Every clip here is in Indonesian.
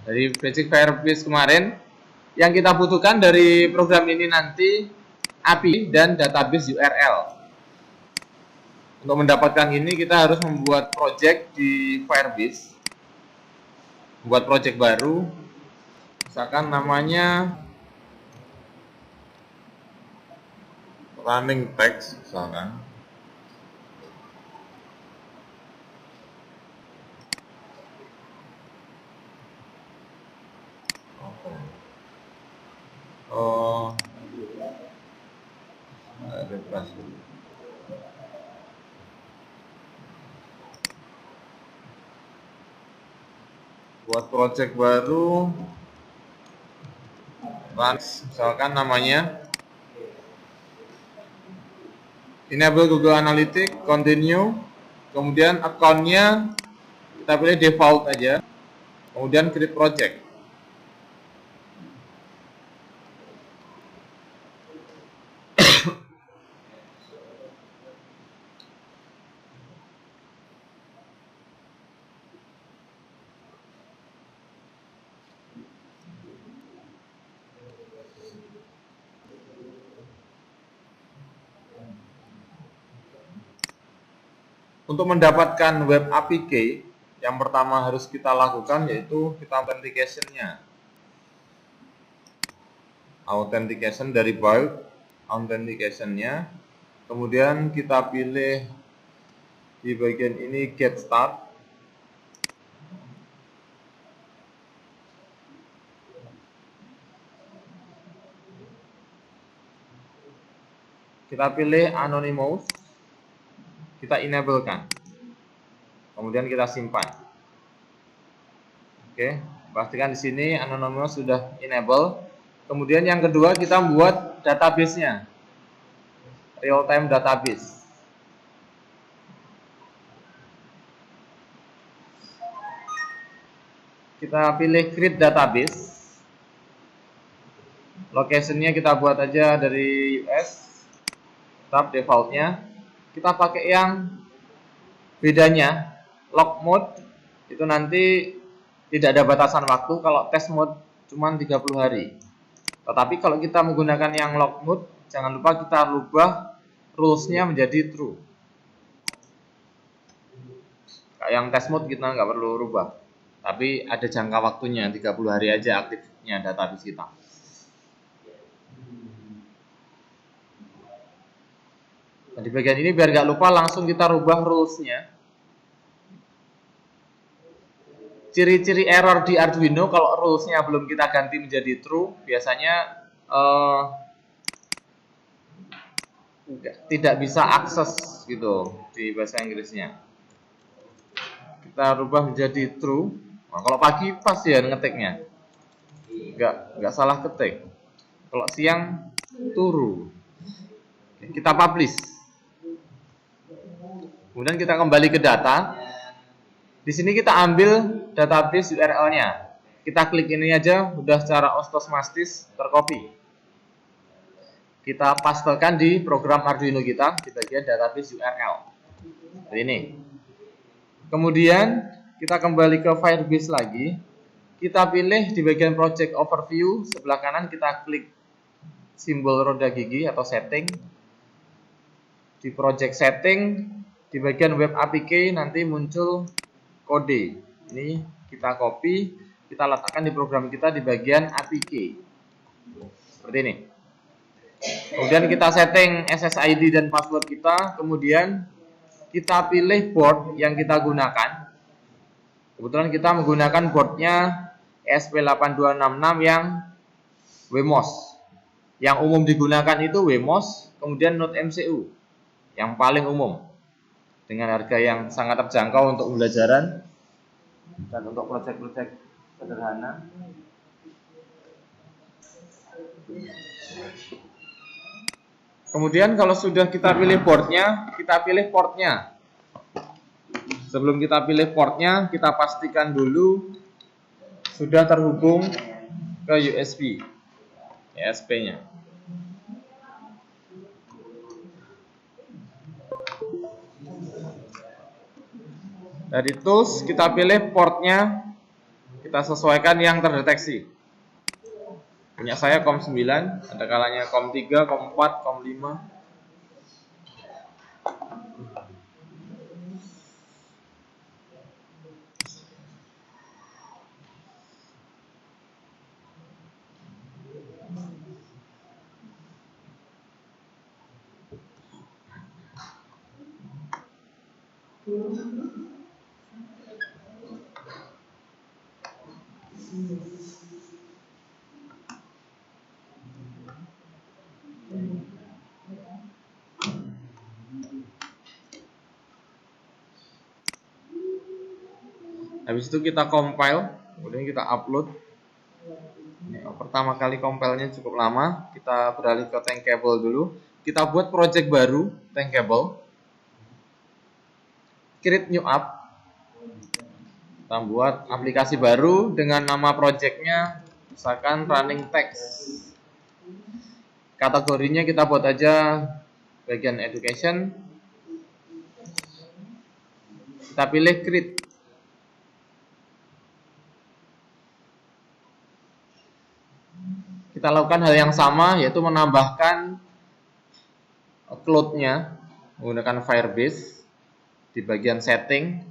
Dari basic Firebase kemarin, yang kita butuhkan dari program ini nanti API dan database URL. Untuk mendapatkan ini kita harus membuat project di Firebase. Membuat project baru. Misalkan namanya running text misalkan. Oh, refresh. Buat project baru, misalkan namanya enable Google Analytics, continue, kemudian account-nya kita pilih default aja, kemudian create project. Untuk mendapatkan web APK, yang pertama harus kita lakukan yaitu kita authentication-nya. Authentication dari bulk, authentication-nya. Kemudian kita pilih di bagian ini get start. Kita pilih anonymous. Kita enablekan, kemudian kita simpan. Oke, pastikan di sini anonymous sudah enable. Kemudian yang kedua kita buat database-nya, real time database. Kita pilih create database. Location-nya kita buat aja dari US, tab default-nya. Kita pakai yang bedanya log mode itu nanti tidak ada batasan waktu, kalau test mode cuma 30 hari. Tetapi kalau kita menggunakan yang log mode, jangan lupa kita rubah rules-nya menjadi true. Kayak yang test mode kita nggak perlu rubah, tapi ada jangka waktunya 30 hari aja aktifnya database kita. Nah, di bagian ini biar nggak lupa langsung kita rubah rules-nya. Ciri-ciri error di Arduino kalau rules-nya belum kita ganti menjadi true, biasanya tidak bisa akses gitu di bahasa Inggrisnya. Kita rubah menjadi true. Nah, kalau pagi pas ya ngetiknya, nggak salah ketik. Kalau siang turu. Kita publish. Kemudian kita kembali ke data. Di sini kita ambil database URL-nya. Kita klik ini aja, udah secara otomatis tercopy. Kita pastekan di program Arduino kita di bagian database URL. Seperti ini. Kemudian kita kembali ke Firebase lagi. Kita pilih di bagian project overview sebelah kanan, kita klik simbol roda gigi atau setting. Di project setting, di bagian web APK nanti muncul kode. Ini kita copy, kita letakkan di program kita di bagian APK. Seperti ini. Kemudian kita setting SSID dan password kita, kemudian kita pilih board yang kita gunakan. Kebetulan kita menggunakan boardnya ESP8266 yang WMOS. Yang umum digunakan itu WMOS, kemudian Node MCU yang paling umum dengan harga yang sangat terjangkau untuk pembelajaran dan untuk proyek-proyek sederhana. Kemudian kalau sudah kita pilih boardnya, kita pilih portnya. Sebelum kita pilih portnya, kita pastikan dulu sudah terhubung ke USB, ESP-nya. Dari tools kita pilih portnya, kita sesuaikan yang terdeteksi. Punya saya COM 9, ada kalanya COM 3, COM 4, COM 5. Habis itu kita compile, kemudian kita upload. Pertama kali compile-nya cukup lama, kita beralih ke Tankable dulu. Kita buat project baru, Tankable. Create new app. Kita buat aplikasi baru dengan nama projectnya, misalkan running text. Kategorinya kita buat aja bagian education. Kita pilih create. Kita lakukan hal yang sama, yaitu menambahkan cloud-nya menggunakan Firebase di bagian setting.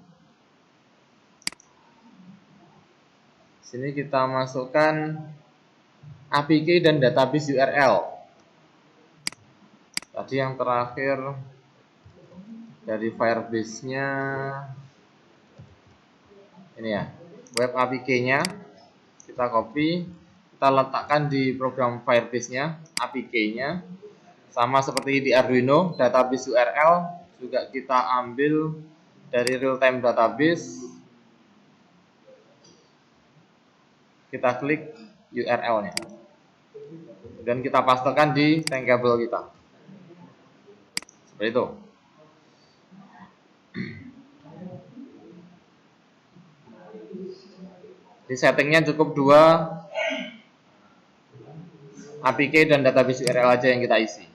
Sini kita masukkan APK dan database URL. Tadi yang terakhir dari Firebase-nya ini ya, web APK-nya kita copy. Kita letakkan di program Firebase-nya, APK-nya. Sama seperti di Arduino, database URL juga kita ambil dari real-time database. Kita klik URL-nya. Dan kita pastekan di Tankable kita. Seperti itu. Di settingnya cukup 2 APK dan database URL aja yang kita isi.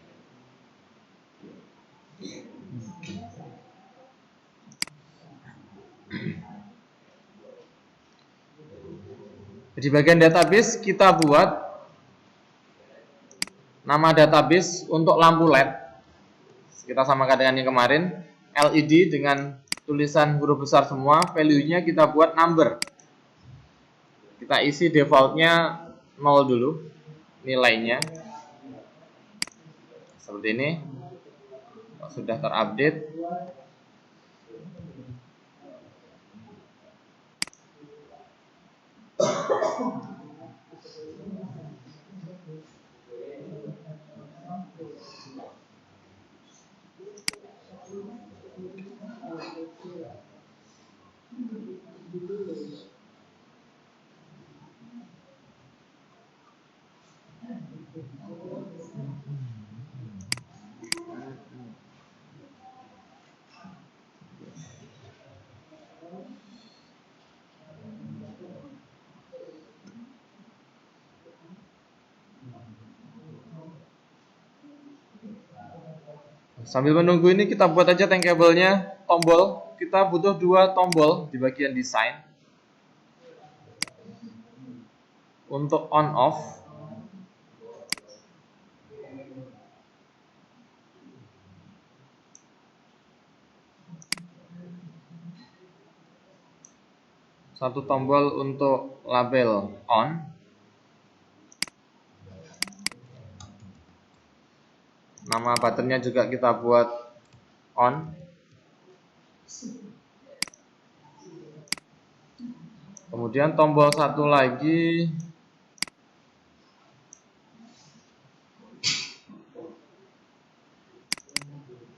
Di bagian database kita buat nama database untuk lampu LED. Kita samakan dengan yang kemarin, LED dengan tulisan huruf besar semua, value-nya kita buat number. Kita isi default-nya 0 dulu. Nilainya seperti ini. Sudah terupdate. Sambil menunggu ini kita buat aja Tankable-nya, tombol. Kita butuh 2 tombol di bagian desain. Untuk on off. Satu tombol untuk label on. Nama buttonnya juga kita buat on. Kemudian tombol satu lagi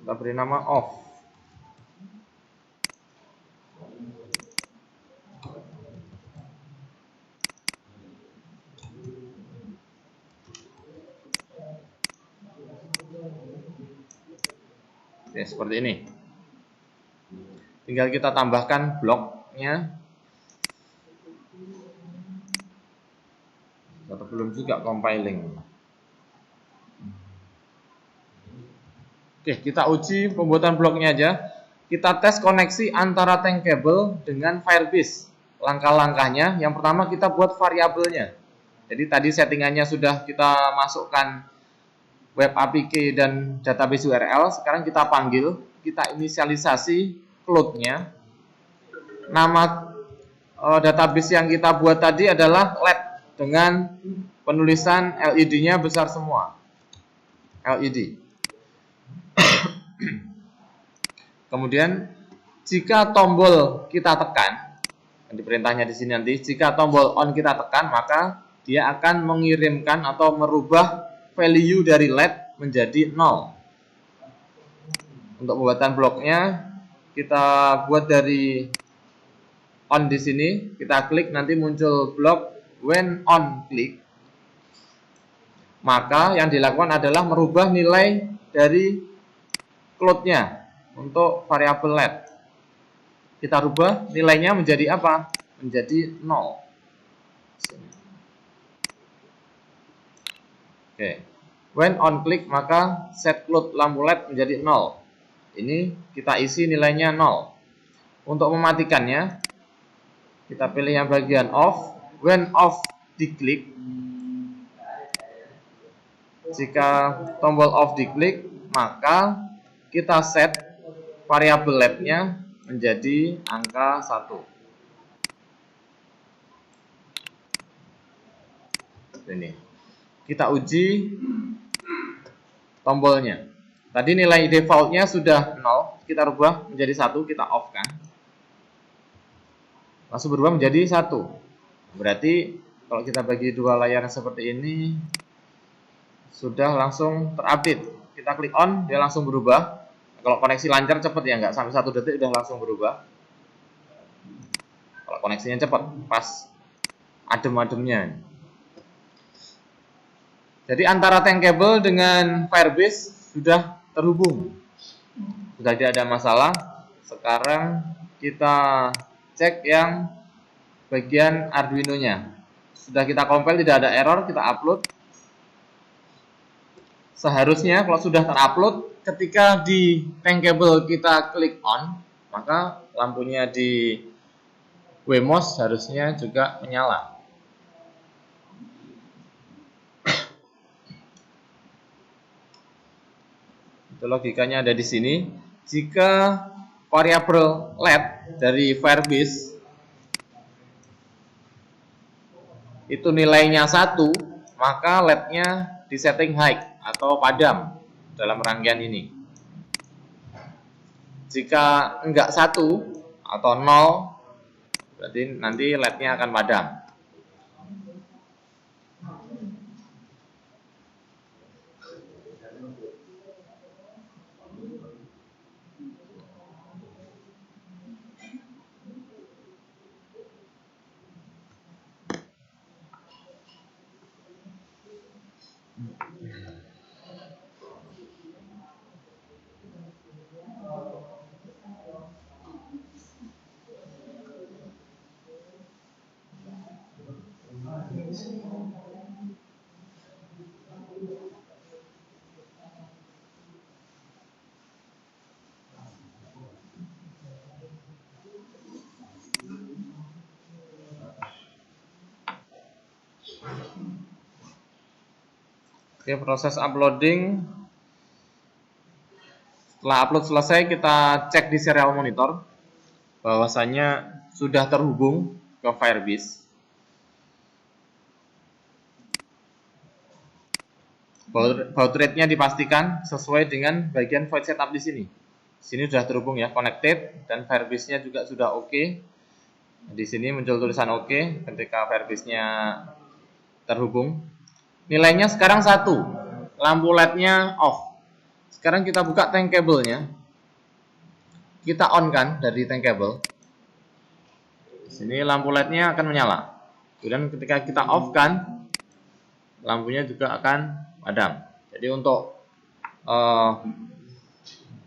kita beri nama off. Ya, seperti ini. Tinggal kita tambahkan bloknya. Atau belum juga compiling. Oke, kita uji pembuatan bloknya aja. Kita tes koneksi antara Tankable dengan Firebase. langkah-langkahnya. Yang pertama kita buat variabelnya. Jadi tadi settingannya sudah kita masukkan web APK dan database URL. Sekarang kita panggil, kita inisialisasi float-nya. Nama database yang kita buat tadi adalah LED dengan penulisan LED-nya besar semua. LED. Kemudian jika tombol kita tekan, di perintahnya di sini nanti, jika tombol on kita tekan, maka dia akan mengirimkan atau merubah value dari LED menjadi 0. Untuk pembuatan bloknya kita buat dari on di sini, kita klik nanti muncul blok when on klik. Maka yang dilakukan adalah merubah nilai dari float-nya untuk variabel LED. Kita rubah nilainya menjadi apa? Menjadi 0. Oke. When on klik maka set float lampu LED menjadi 0. Ini kita isi nilainya 0. Untuk mematikannya kita pilih yang bagian off. When off diklik, jika tombol off diklik, maka kita set variabel LED-nya menjadi angka 1. Ini. Kita uji tombolnya. Tadi nilai default-nya sudah 0, kita rubah menjadi 1, kita off kan. Langsung berubah menjadi 1. Berarti kalau kita bagi dua layar seperti ini, sudah langsung terupdate. Kita klik on, dia langsung berubah. Kalau koneksi lancar cepat ya, nggak sampai 1 detik udah langsung berubah. Kalau koneksinya cepat, pas adem-ademnya. Jadi antara Tankable dengan Firebase sudah terhubung, sudah tidak ada masalah. Sekarang kita cek yang bagian Arduino-nya. Sudah kita compile, tidak ada error, kita upload. Seharusnya kalau sudah terupload, ketika di Tankable kita klik on, maka lampunya di Wemos harusnya juga menyala. Itu logikanya ada di sini. Jika variabel LED dari Firebase itu nilainya 1, maka LED-nya disetting high atau padam dalam rangkaian ini. Jika enggak 1 atau 0, berarti nanti LED-nya akan padam. Oke, proses uploading. Setelah upload selesai, kita cek di serial monitor bahwasanya sudah terhubung ke Firebase. Baud rate-nya dipastikan sesuai dengan bagian void setup di sini. Sini sudah terhubung ya, connected, dan Firebase-nya juga sudah oke. Di sini muncul tulisan oke ketika Firebase-nya terhubung. Nilainya sekarang 1. Lampu LED-nya off. Sekarang kita buka Tankable-nya. Kita on kan dari Tankable. Sini lampu LED-nya akan menyala. Kemudian ketika kita off kan, lampunya juga akan padam. Jadi untuk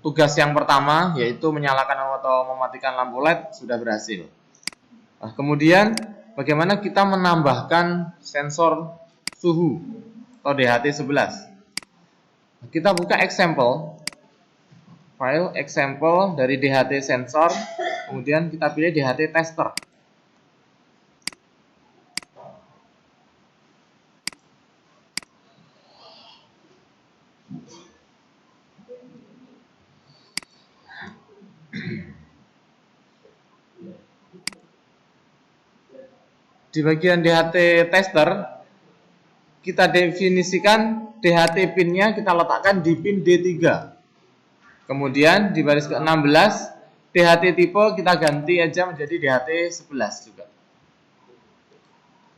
tugas yang pertama, yaitu menyalakan atau mematikan lampu LED, sudah berhasil. Nah, kemudian bagaimana kita menambahkan sensor suhu atau DHT11. Kita buka example, file example dari DHT sensor, kemudian kita pilih DHT tester. di bagian DHT tester kita definisikan DHT pinnya kita letakkan di pin D3. Kemudian di baris ke-16 DHT tipe kita ganti aja menjadi DHT 11 juga.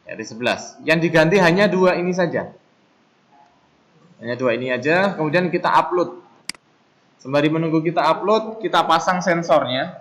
DHT 11. Yang diganti hanya dua ini saja. Hanya dua ini aja, kemudian kita upload. Sembari menunggu kita upload, kita pasang sensornya.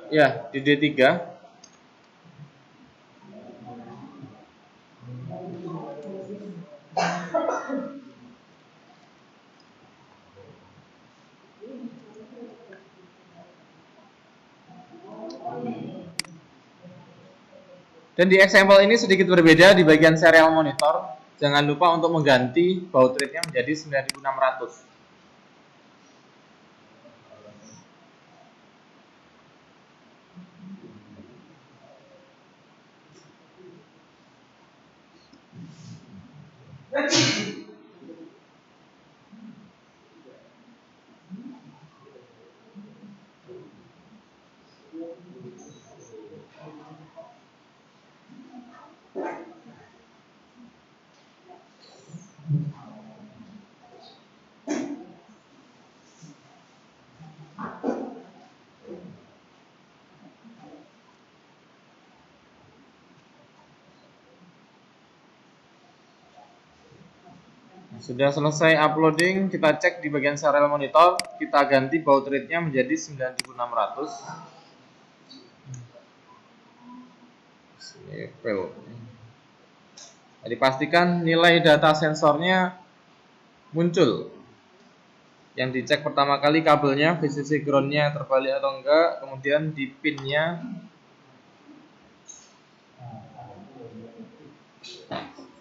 Ya, di D3. Dan di example ini sedikit berbeda di bagian serial monitor. Jangan lupa untuk mengganti baud rate-nya menjadi 9600. Sudah selesai uploading, kita cek di bagian serial monitor, kita ganti baud rate-nya menjadi 9600. Jadi pastikan nilai data sensornya muncul. Yang dicek pertama kali kabelnya, VCC ground-nya terbalik atau enggak, kemudian di pin-nya.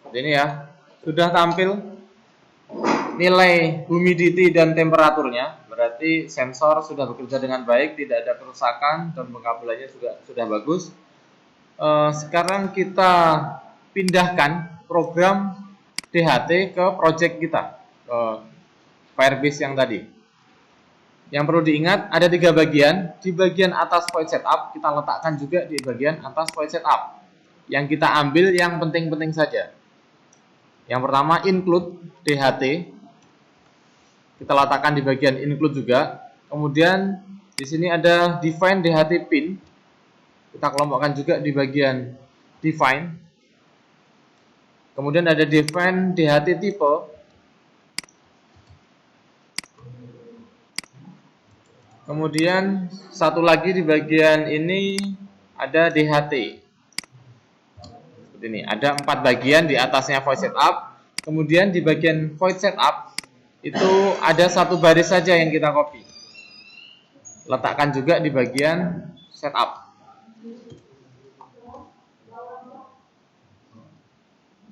Ini ya, sudah tampil nilai humidity dan temperaturnya, berarti sensor sudah bekerja dengan baik, tidak ada kerusakan dan pengkabelannya juga sudah bagus. Sekarang kita pindahkan program DHT ke project kita, ke Firebase yang tadi. Yang perlu diingat ada 3 bagian. Di bagian atas void setup kita letakkan juga di bagian atas void setup. Yang kita ambil yang penting-penting saja. Yang pertama include DHT. Kita letakkan di bagian include juga. Kemudian di sini ada define DHT pin. Kita kelompokkan juga di bagian define. Kemudian ada define DHT type. Kemudian satu lagi di bagian ini ada DHT. Seperti ini, ada 4 bagian di atasnya void setup. Kemudian di bagian void setup itu ada 1 baris saja yang kita copy. Letakkan juga di bagian setup.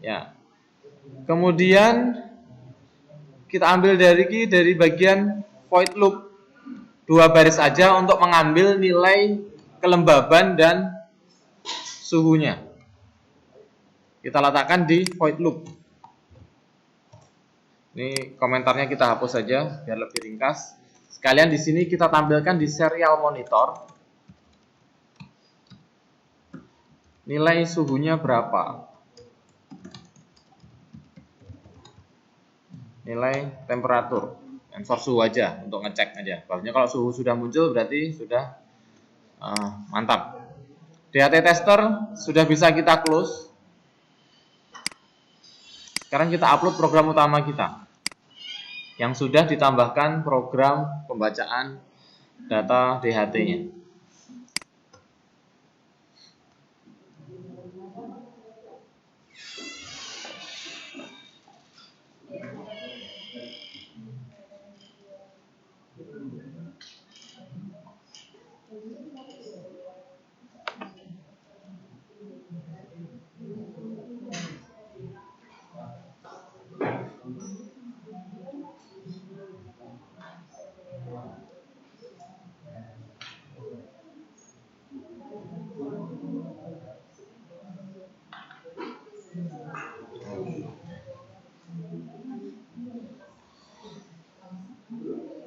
Ya. Kemudian kita ambil dari bagian void loop 2 baris saja untuk mengambil nilai kelembaban dan suhunya. Kita letakkan di void loop. Ini komentarnya kita hapus saja biar lebih ringkas. Sekalian di sini kita tampilkan di serial monitor. nilai suhunya berapa, nilai temperatur, sensor suhu aja untuk ngecek aja. Bahwasanya kalau suhu sudah muncul berarti sudah mantap. DHT tester sudah bisa kita close. Sekarang kita upload program utama kita yang sudah ditambahkan program pembacaan data DHT-nya.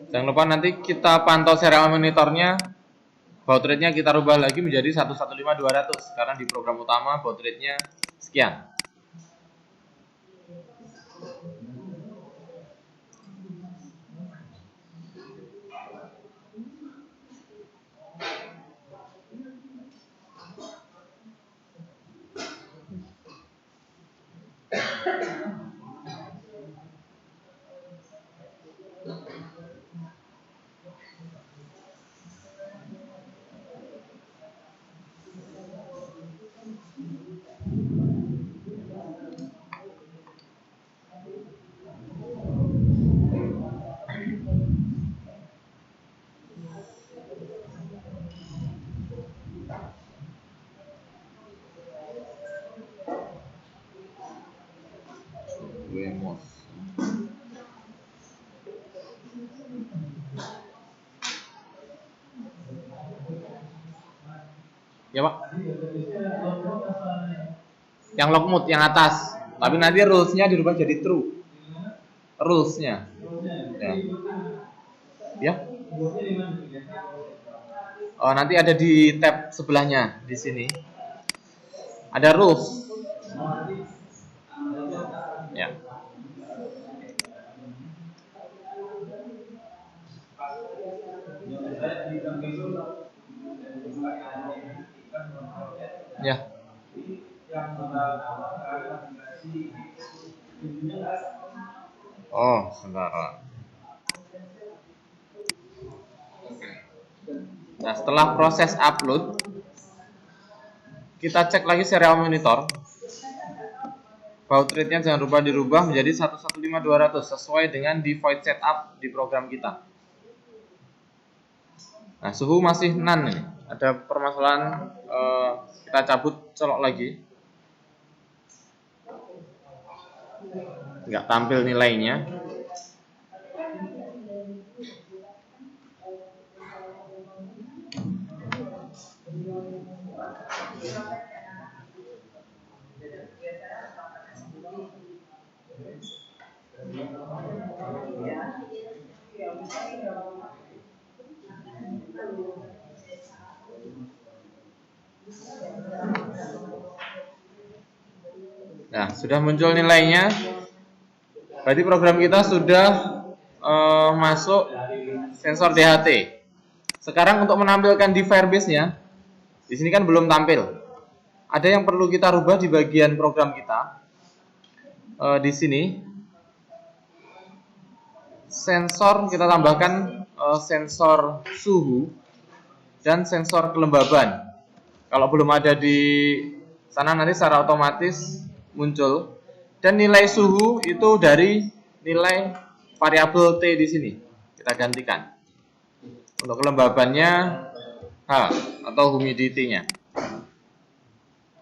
Jangan lupa nanti kita pantau serial monitornya, baud rate-nya kita rubah lagi menjadi 115200 karena di program utama baud rate-nya sekian. Ya Pak, yang lock mode yang atas, tapi nanti rules-nya dirubah jadi true, rules-nya ya. Oh, nanti ada di tab sebelahnya di sini ada rules ya. Ya. Oh, sebentar. Nah, setelah proses upload, kita cek lagi serial monitor. Baud rate-nya jangan lupa dirubah menjadi 115200 sesuai dengan default setup di program kita. Nah, suhu masih none nih. Ada permasalahan, kita cabut colok lagi. Nggak tampil nilainya. Nah, sudah muncul nilainya. Berarti program kita sudah masuk sensor DHT. Sekarang untuk menampilkan di Firebase-nya, di sini kan belum tampil. Ada yang perlu kita rubah di bagian program kita. Di sini sensor kita tambahkan sensor suhu dan sensor kelembaban. Kalau belum ada di sana nanti secara otomatis muncul. Dan nilai suhu itu dari nilai variabel T di sini kita gantikan. Untuk kelembabannya H atau humidity-nya.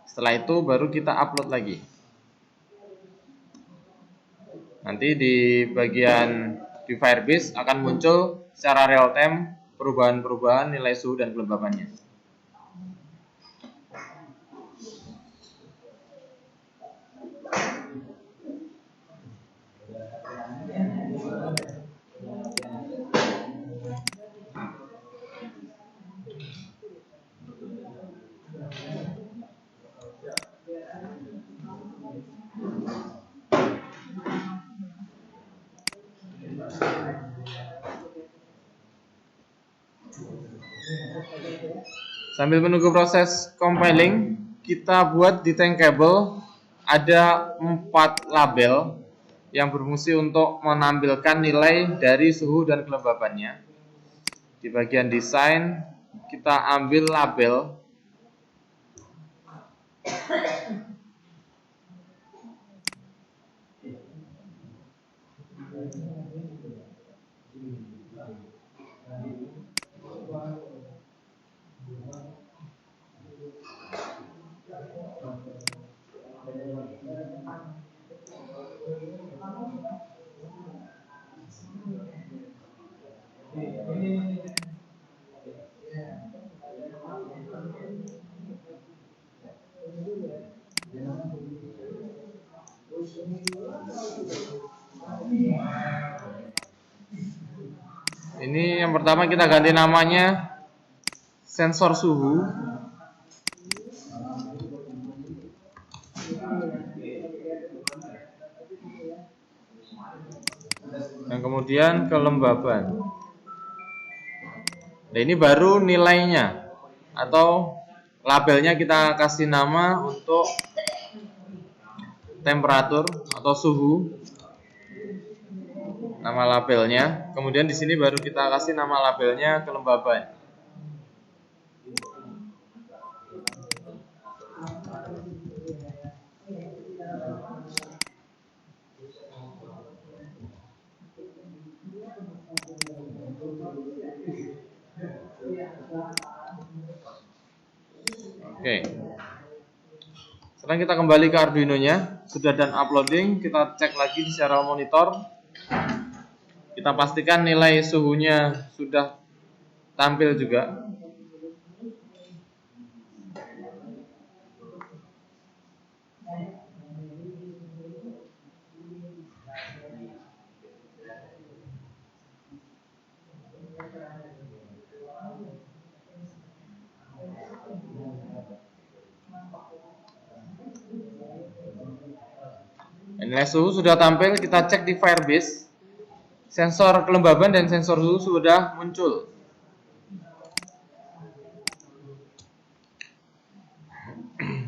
Setelah itu baru kita upload lagi. Nanti di bagian di Firebase akan muncul secara real time perubahan-perubahan nilai suhu dan kelembabannya. Sambil menunggu proses compiling, kita buat di Tankable ada 4 label yang berfungsi untuk menampilkan nilai dari suhu dan kelembabannya. Di bagian desain, kita ambil label ini. Yang pertama kita ganti namanya sensor suhu. Dan kemudian kelembaban. Nah, ini baru nilainya atau labelnya kita kasih nama untuk temperatur atau suhu. Nama labelnya. Kemudian di sini baru kita kasih nama labelnya kelembaban. Oke. Sekarang kita kembali ke Arduino-nya. Sudah dan uploading, kita cek lagi di serial monitor. Kita pastikan nilai suhunya sudah tampil juga. Nilai suhu sudah tampil, kita cek di Firebase. Sensor kelembaban dan sensor suhu sudah muncul.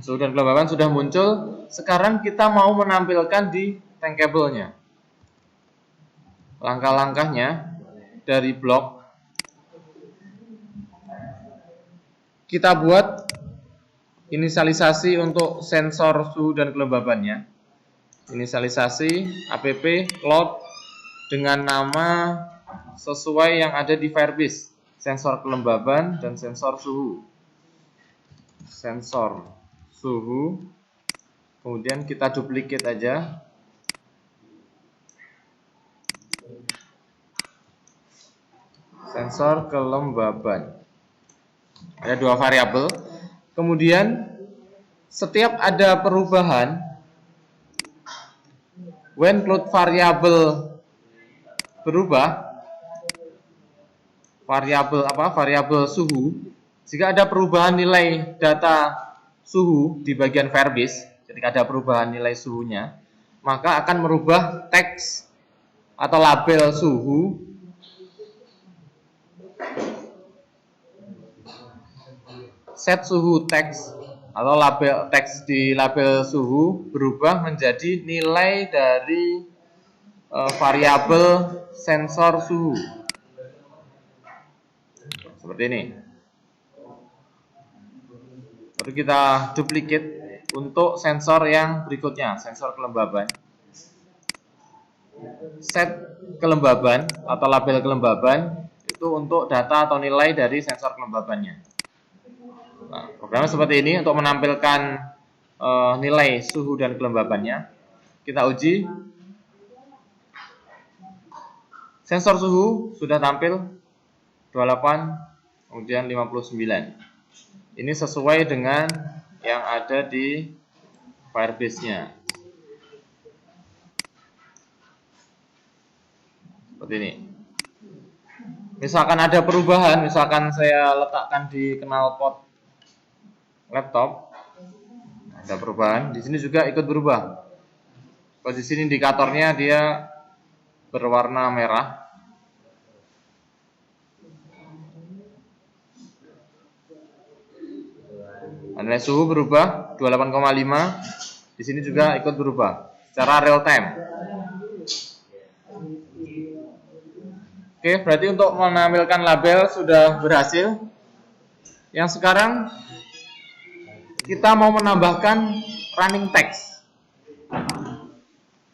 Suhu dan kelembaban sudah muncul. Sekarang kita mau menampilkan di Tankable-nya. Langkah-langkahnya dari blok kita buat inisialisasi untuk sensor suhu dan kelembabannya. Inisialisasi app load dengan nama sesuai yang ada di Firebase, sensor kelembaban dan sensor suhu. Sensor suhu, kemudian kita duplicate aja. Sensor kelembaban. Ada 2 variabel. Kemudian setiap ada perubahan, when float variabel berubah, variabel suhu, jika ada perubahan nilai data suhu di bagian Firebase, ketika ada perubahan nilai suhunya, maka akan merubah teks atau label suhu set suhu teks atau label teks di label suhu berubah menjadi nilai dari variabel sensor suhu. Seperti ini. Lalu kita duplicate untuk sensor yang berikutnya, sensor kelembaban. Set kelembaban atau label kelembaban itu untuk data atau nilai dari sensor kelembabannya. Nah, programnya seperti ini untuk menampilkan nilai suhu dan kelembabannya. Kita uji. Sensor suhu sudah tampil 28, kemudian 59. Ini sesuai dengan yang ada di Firebase-nya. Seperti ini. Misalkan ada perubahan, misalkan saya letakkan di knalpot laptop, ada perubahan. Di sini juga ikut berubah. Posisi indikatornya dia berwarna merah. Nilai suhu berubah 28,5. Di sini juga ikut berubah secara real time. Oke, berarti untuk menampilkan label sudah berhasil. Yang sekarang kita mau menambahkan running text.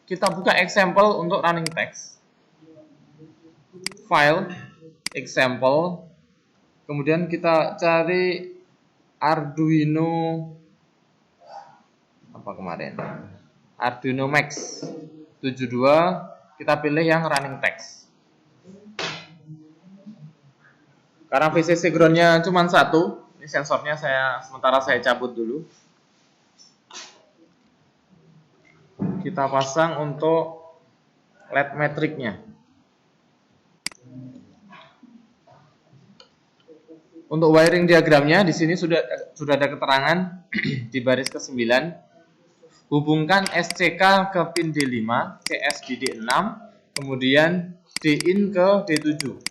Kita buka example untuk running text. File, example. Kemudian kita cari Arduino apa kemarin? Arduino Max 72. Kita pilih yang running text. Karena VCC groundnya cuma satu, ini sensornya sementara saya cabut dulu. Kita pasang untuk LED metriknya. Untuk wiring diagramnya di sini sudah ada keterangan di baris ke-9. Hubungkan SCK ke pin D5, CS di D6, kemudian D-in ke D7.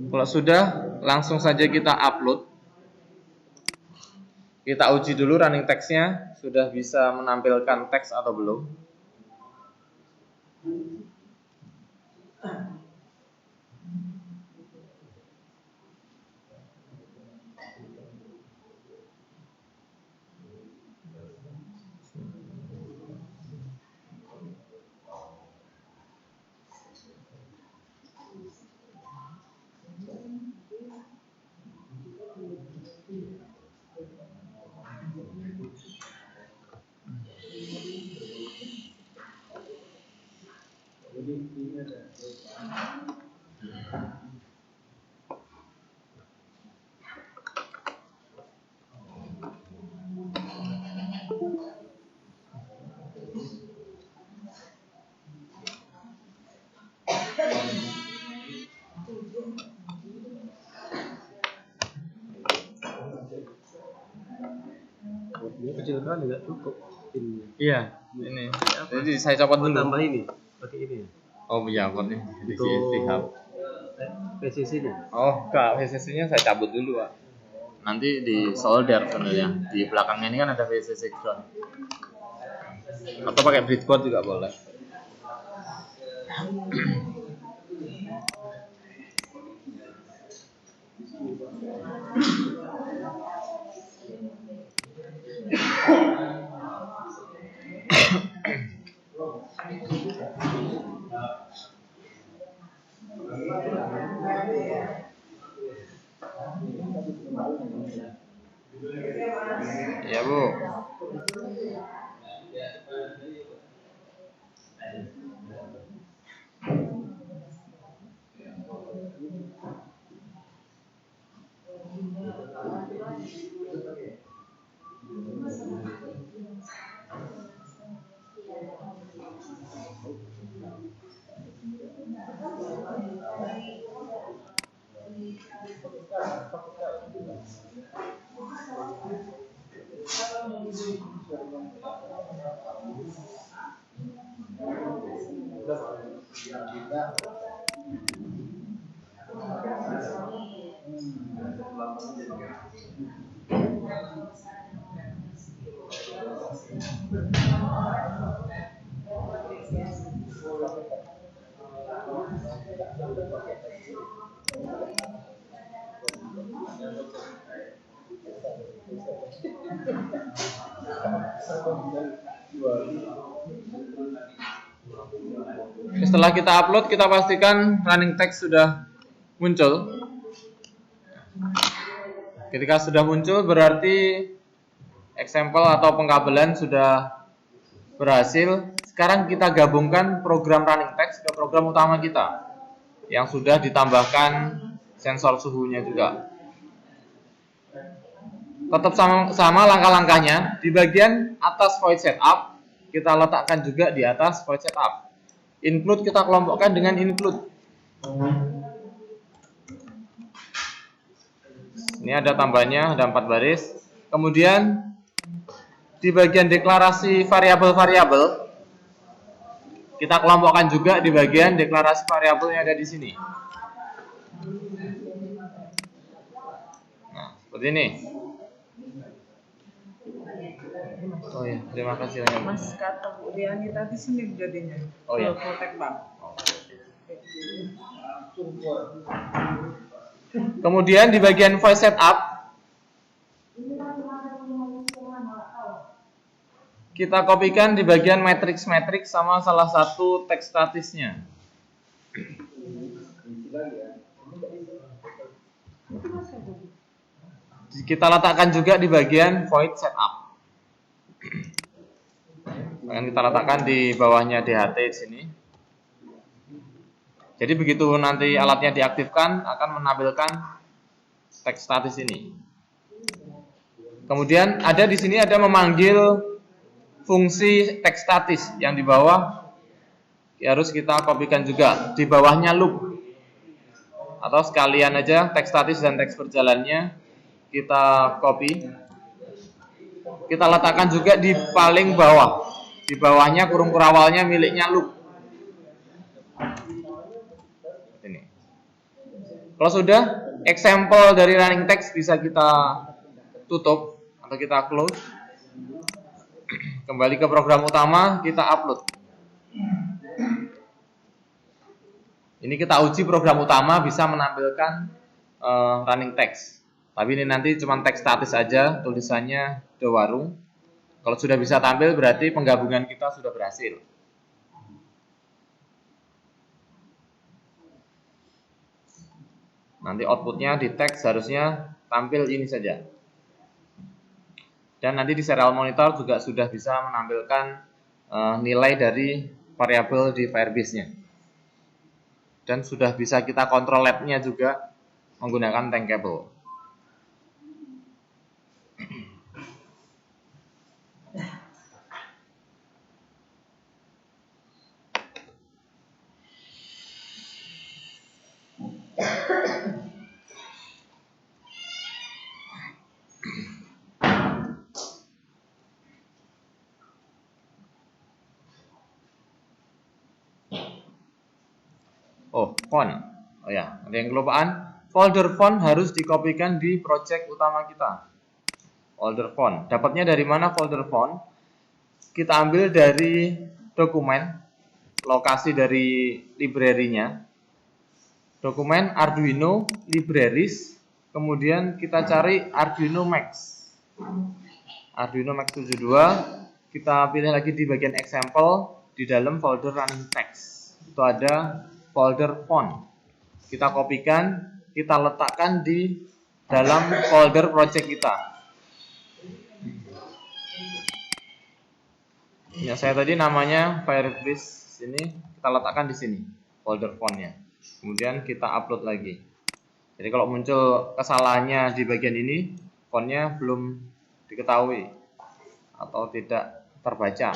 Kalau sudah, langsung saja kita upload. Kita uji dulu running text-nya, sudah bisa menampilkan teks atau belum. Kecil kan nggak cukup ini. Iya, ini. Jadi saya copot dulu. Tambah ini, pakai ini. Oh iya, ini di Untuk PCC-nya. Oh, enggak, VCC-nya saya cabut dulu, Pak. Nanti di solder sebenarnya. Di belakangnya ini kan ada VCC ground. Atau pakai breadboard juga boleh. Ya, Bu. Setelah kita upload, kita pastikan running text sudah muncul. Ketika sudah muncul, berarti example atau pengkabelan sudah berhasil. Sekarang kita gabungkan program running text ke program utama kita yang sudah ditambahkan sensor suhunya juga. Tetap sama langkah-langkahnya. Di bagian atas void setup, kita letakkan juga di atas void setup. Include kita kelompokkan dengan include. Ini ada tambahnya, ada 4 baris. Kemudian di bagian deklarasi variabel-variabel, kita kelompokkan juga di bagian deklarasi variabel yang ada di sini. Nah, seperti ini. Oh ya, terima kasih banyak. Mas kata Bu Riani tadi sini jadinya. Oh ya. Protek Bang. Kemudian di bagian voice setup, kita kopikan di bagian matrix sama salah satu teks statisnya. Kita letakkan juga di bagian void setup. Akan kita letakkan di bawahnya DHT di sini. Jadi begitu nanti alatnya diaktifkan akan menampilkan teks statis ini. Kemudian ada di sini ada memanggil fungsi teks statis yang di bawah harus kita kopikan juga. Di bawahnya loop. Atau sekalian aja teks statis dan teks berjalannya kita copy. Kita letakkan juga di paling bawah. Di bawahnya kurung kurawalnya miliknya loop. Ini. Kalau sudah, example dari running text bisa kita tutup atau kita close. Kembali ke program utama, kita upload. Ini kita uji program utama bisa menampilkan running text. Tapi ini nanti cuma teks statis aja, tulisannya The Warung. Kalau sudah bisa tampil berarti penggabungan kita sudah berhasil. Nanti outputnya di teks harusnya tampil ini saja. Dan nanti di serial monitor juga sudah bisa menampilkan nilai dari variabel di Firebase-nya. Dan sudah bisa kita kontrol lab-nya juga menggunakan Tankable. Oh, font. Oh ya, ada yang kelupaan. Folder font harus dikopikan di project utama kita. Folder font. Dapatnya dari mana folder font? Kita ambil dari dokumen, lokasi dari library-nya. Dokumen Arduino libraries, kemudian kita cari Arduino Max. Arduino Max 72, kita pilih lagi di bagian example di dalam folder running text. Itu ada folder font. Kita kopikan, kita letakkan di dalam folder project kita. Ya, saya tadi namanya Firebase sini, kita letakkan di sini folder fontnya. Kemudian kita upload lagi. Jadi kalau muncul kesalahannya di bagian ini, fontnya belum diketahui atau tidak terbaca.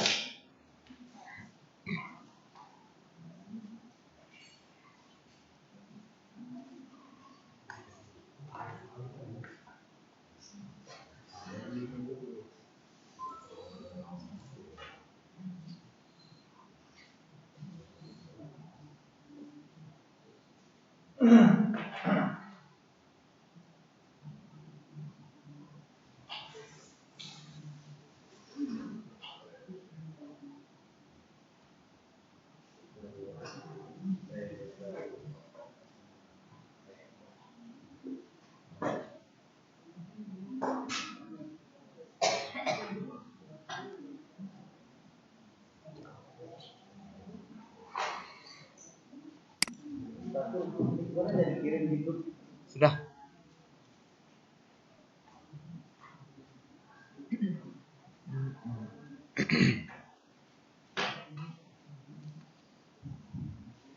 Sudah.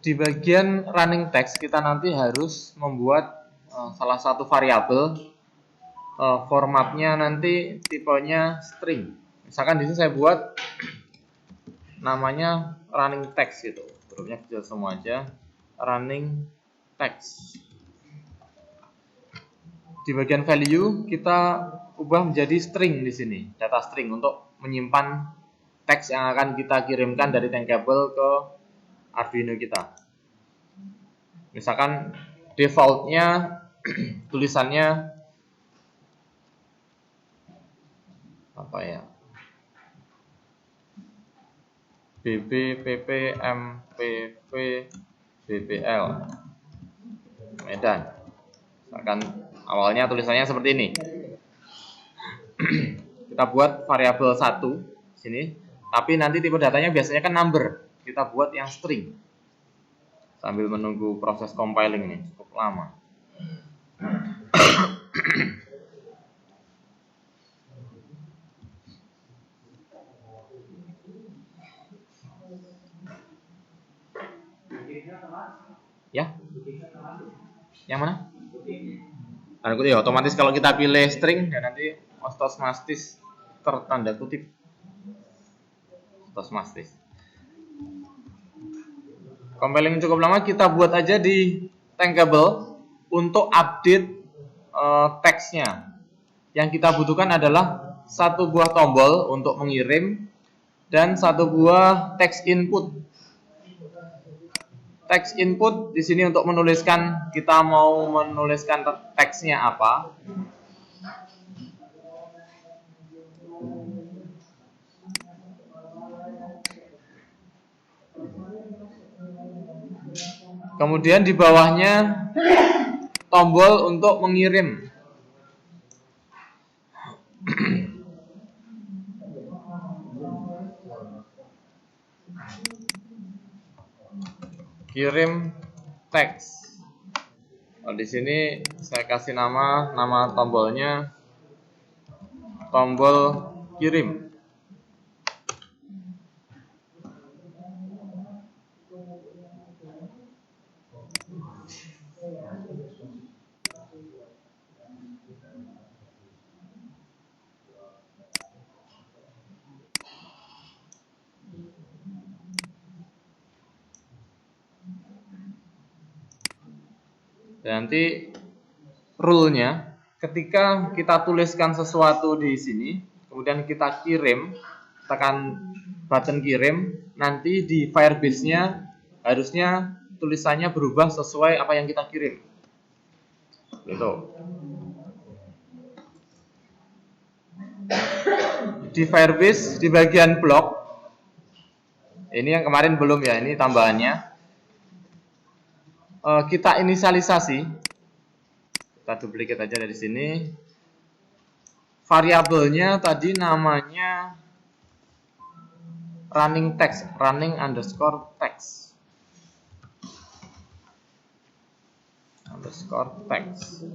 Di bagian running text kita nanti harus membuat salah satu variabel, formatnya nanti tipenya string. Misalkan di sini saya buat namanya running text gitu, hurufnya kecil semua aja, running text. Di bagian value kita ubah menjadi string di sini, data string untuk menyimpan teks yang akan kita kirimkan dari Tankable ke Arduino kita. Misalkan defaultnya tulisannya apa ya, BB PP MPV BBL Medan. Misalkan awalnya tulisannya seperti ini. Kita buat variabel 1 sini, tapi nanti tipe datanya biasanya kan number. Kita buat yang string. Sambil menunggu proses compiling nih, cukup lama. Ya, yang mana? Ya, otomatis kalau kita pilih string dan nanti otomatis tertanda kutip. Otomatis. Compiling cukup lama, kita buat aja di Tankable untuk update teksnya. Yang kita butuhkan adalah satu buah tombol untuk mengirim dan satu buah teks input. Teks input di sini untuk menuliskan, kita mau menuliskan teksnya apa. Kemudian di bawahnya tombol untuk mengirim. Kirim teks. Di sini saya kasih nama tombolnya tombol kirim. Dan nanti rule-nya, ketika kita tuliskan sesuatu di sini, kemudian kita kirim, tekan button kirim, nanti di Firebase-nya harusnya tulisannya berubah sesuai apa yang kita kirim. Gitu. Di Firebase di bagian blok, ini yang kemarin belum ya, ini tambahannya. Kita inisialisasi, kita duplicate aja dari sini. Variabelnya tadi namanya running text, running underscore text, underscore text.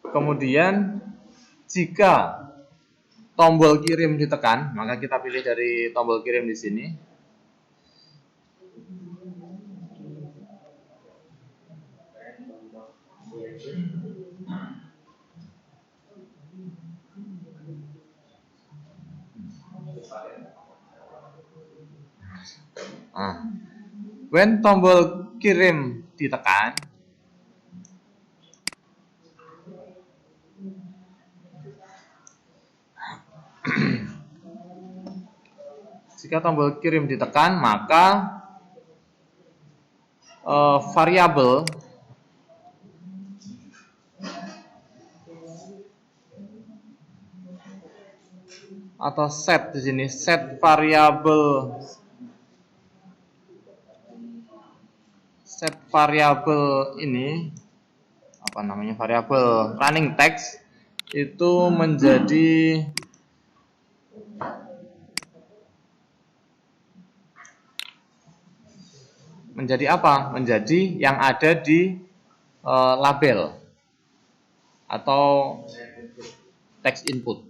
Kemudian jika tombol kirim ditekan, maka kita pilih dari tombol kirim di sini. When tombol kirim ditekan, jika tombol kirim ditekan, maka variabel atau set di sini, set variabel ini apa namanya, variabel running text itu menjadi apa? Menjadi yang ada di label atau text input.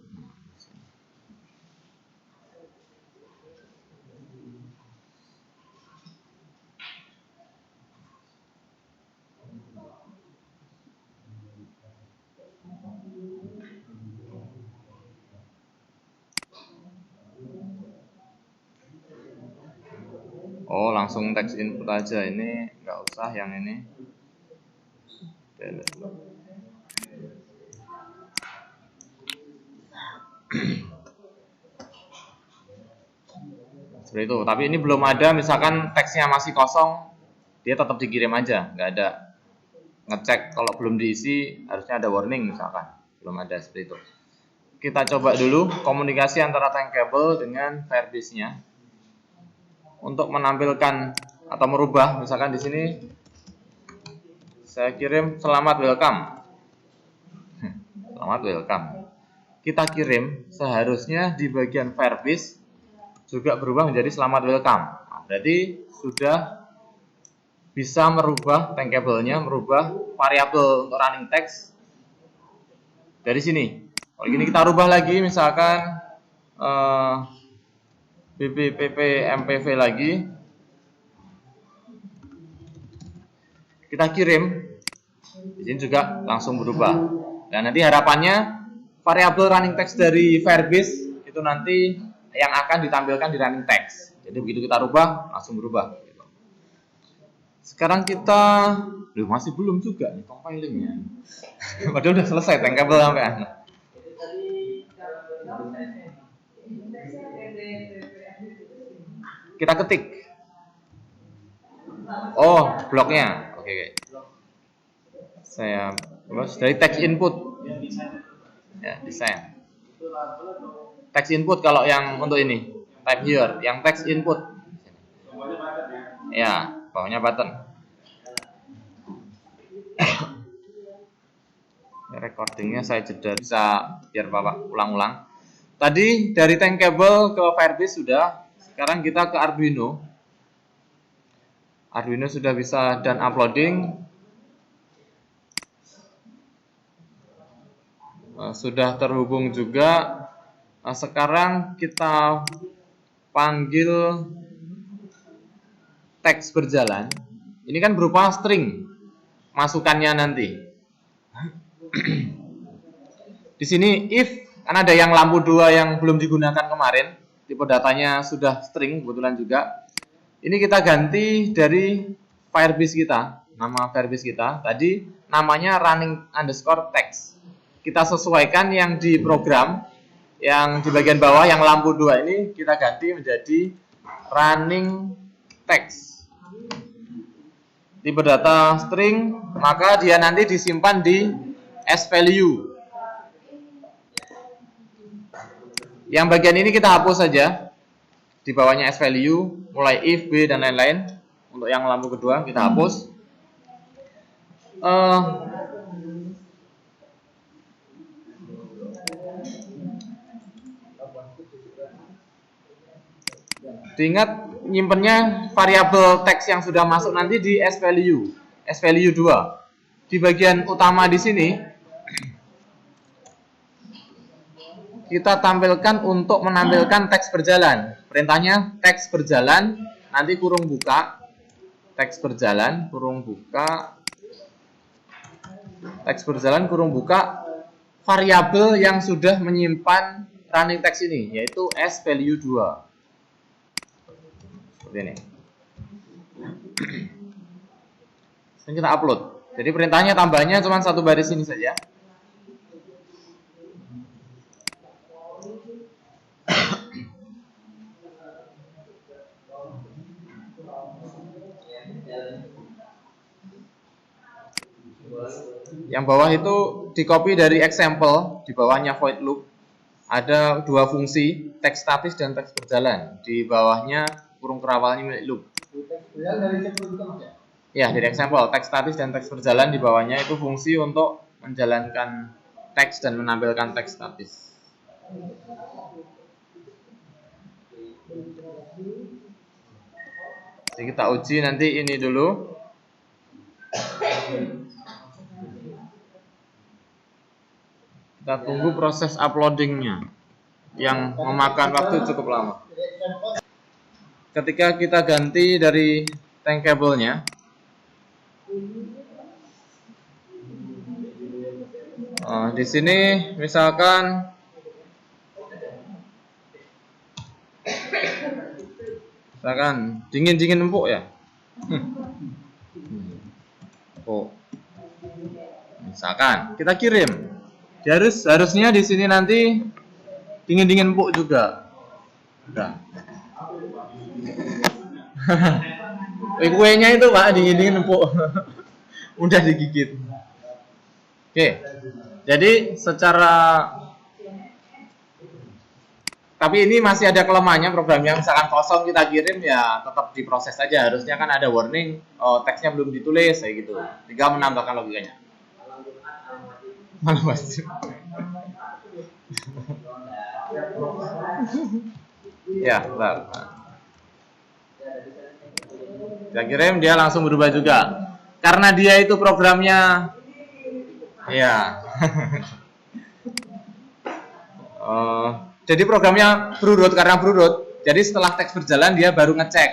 Oh, langsung text input aja, ini nggak usah yang ini. Seperti itu. Tapi ini belum ada, misalkan teksnya masih kosong, dia tetap dikirim aja, nggak ada ngecek. Kalau belum diisi harusnya ada warning misalkan, belum ada, seperti itu. Kita coba dulu komunikasi antara Tankable dengan Firebase-nya untuk menampilkan atau merubah. Misalkan di sini saya kirim selamat welcome. Selamat welcome. Kita kirim, seharusnya di bagian Firebase juga berubah menjadi selamat welcome. Nah, berarti sudah bisa merubah Tankable-nya, merubah variabel untuk running text dari sini. Kalau gini kita rubah lagi, misalkan bppp mpv lagi, kita kirim, di sini juga langsung berubah. Dan nanti harapannya variabel running text dari Firebase itu nanti yang akan ditampilkan di running text. Jadi begitu kita rubah, langsung berubah. Sekarang kita, masih belum juga nih compilingnya. Padahal udah selesai Tankable sampai. Kita ketik. Oh, bloknya. Oke. Saya dari text input. Ya, desain. Text input kalau yang untuk ini, type here, yang text input. Ya, bawahnya button. Recordingnya saya jeda, bisa biar Bapak ulang-ulang. Tadi dari Tankable ke Firebase sudah. Sekarang kita ke Arduino. Arduino sudah bisa dan uploading. Sudah terhubung juga. Sekarang kita panggil teks berjalan. Ini kan berupa string masukannya nanti. Di sini if, kan ada yang lampu 2 yang belum digunakan kemarin, tipe datanya sudah string kebetulan juga. Ini kita ganti dari Firebase kita, nama Firebase kita tadi namanya running_text. Kita sesuaikan yang di program, yang di bagian bawah yang lampu 2 ini kita ganti menjadi running text. Tipe data string, maka dia nanti disimpan di sValue. Yang bagian ini kita hapus saja. Di bawahnya sValue, mulai if, b, dan lain-lain. Untuk yang lampu kedua kita hapus. Diingat nyimpennya variabel teks yang sudah masuk nanti di sValue 2. Di bagian utama di sini kita tampilkan untuk menampilkan teks berjalan. Perintahnya teks berjalan, nanti kurung buka, teks berjalan, kurung buka, teks berjalan, kurung buka, variabel yang sudah menyimpan running text ini, yaitu sValue 2. Seperti ini. Sekarang kita upload. Jadi perintahnya tambahnya cuma satu baris ini saja. Yang bawah itu di copy dari example, di bawahnya void loop. Ada dua fungsi, teks statis dan teks berjalan. Di bawahnya kurung kerawalnya milik loop. Ya, dari example, teks statis dan teks berjalan, di bawahnya itu fungsi untuk menjalankan teks dan menampilkan teks statis. Jadi kita uji nanti ini dulu. Kita tunggu proses uploadingnya yang memakan waktu cukup lama. Ketika kita ganti dari Tankable-nya, di sini misalkan Misalkan dingin empuk ya. Oh. Misalkan kita kirim. Harusnya di sini nanti dingin empuk juga. Udah. Kuenya itu Pak dingin empuk. Mudah digigit. Oke. Jadi tapi ini masih ada kelemahannya programnya. Misalkan kosong kita kirim ya tetap diproses saja. Harusnya kan ada warning, teksnya belum ditulis kayak gitu. Tinggal menambahkan logikanya. Malah pasti. Ya, bentar. Kita kirim dia langsung berubah juga. Karena dia itu programnya ya. Jadi programnya berurut karena berurut. Jadi setelah teks berjalan dia baru ngecek.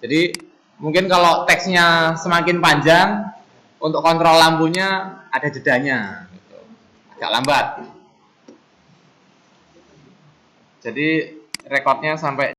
Jadi mungkin kalau teksnya semakin panjang untuk kontrol lampunya ada jedanya, gitu. Agak lambat. Jadi rekodnya sampai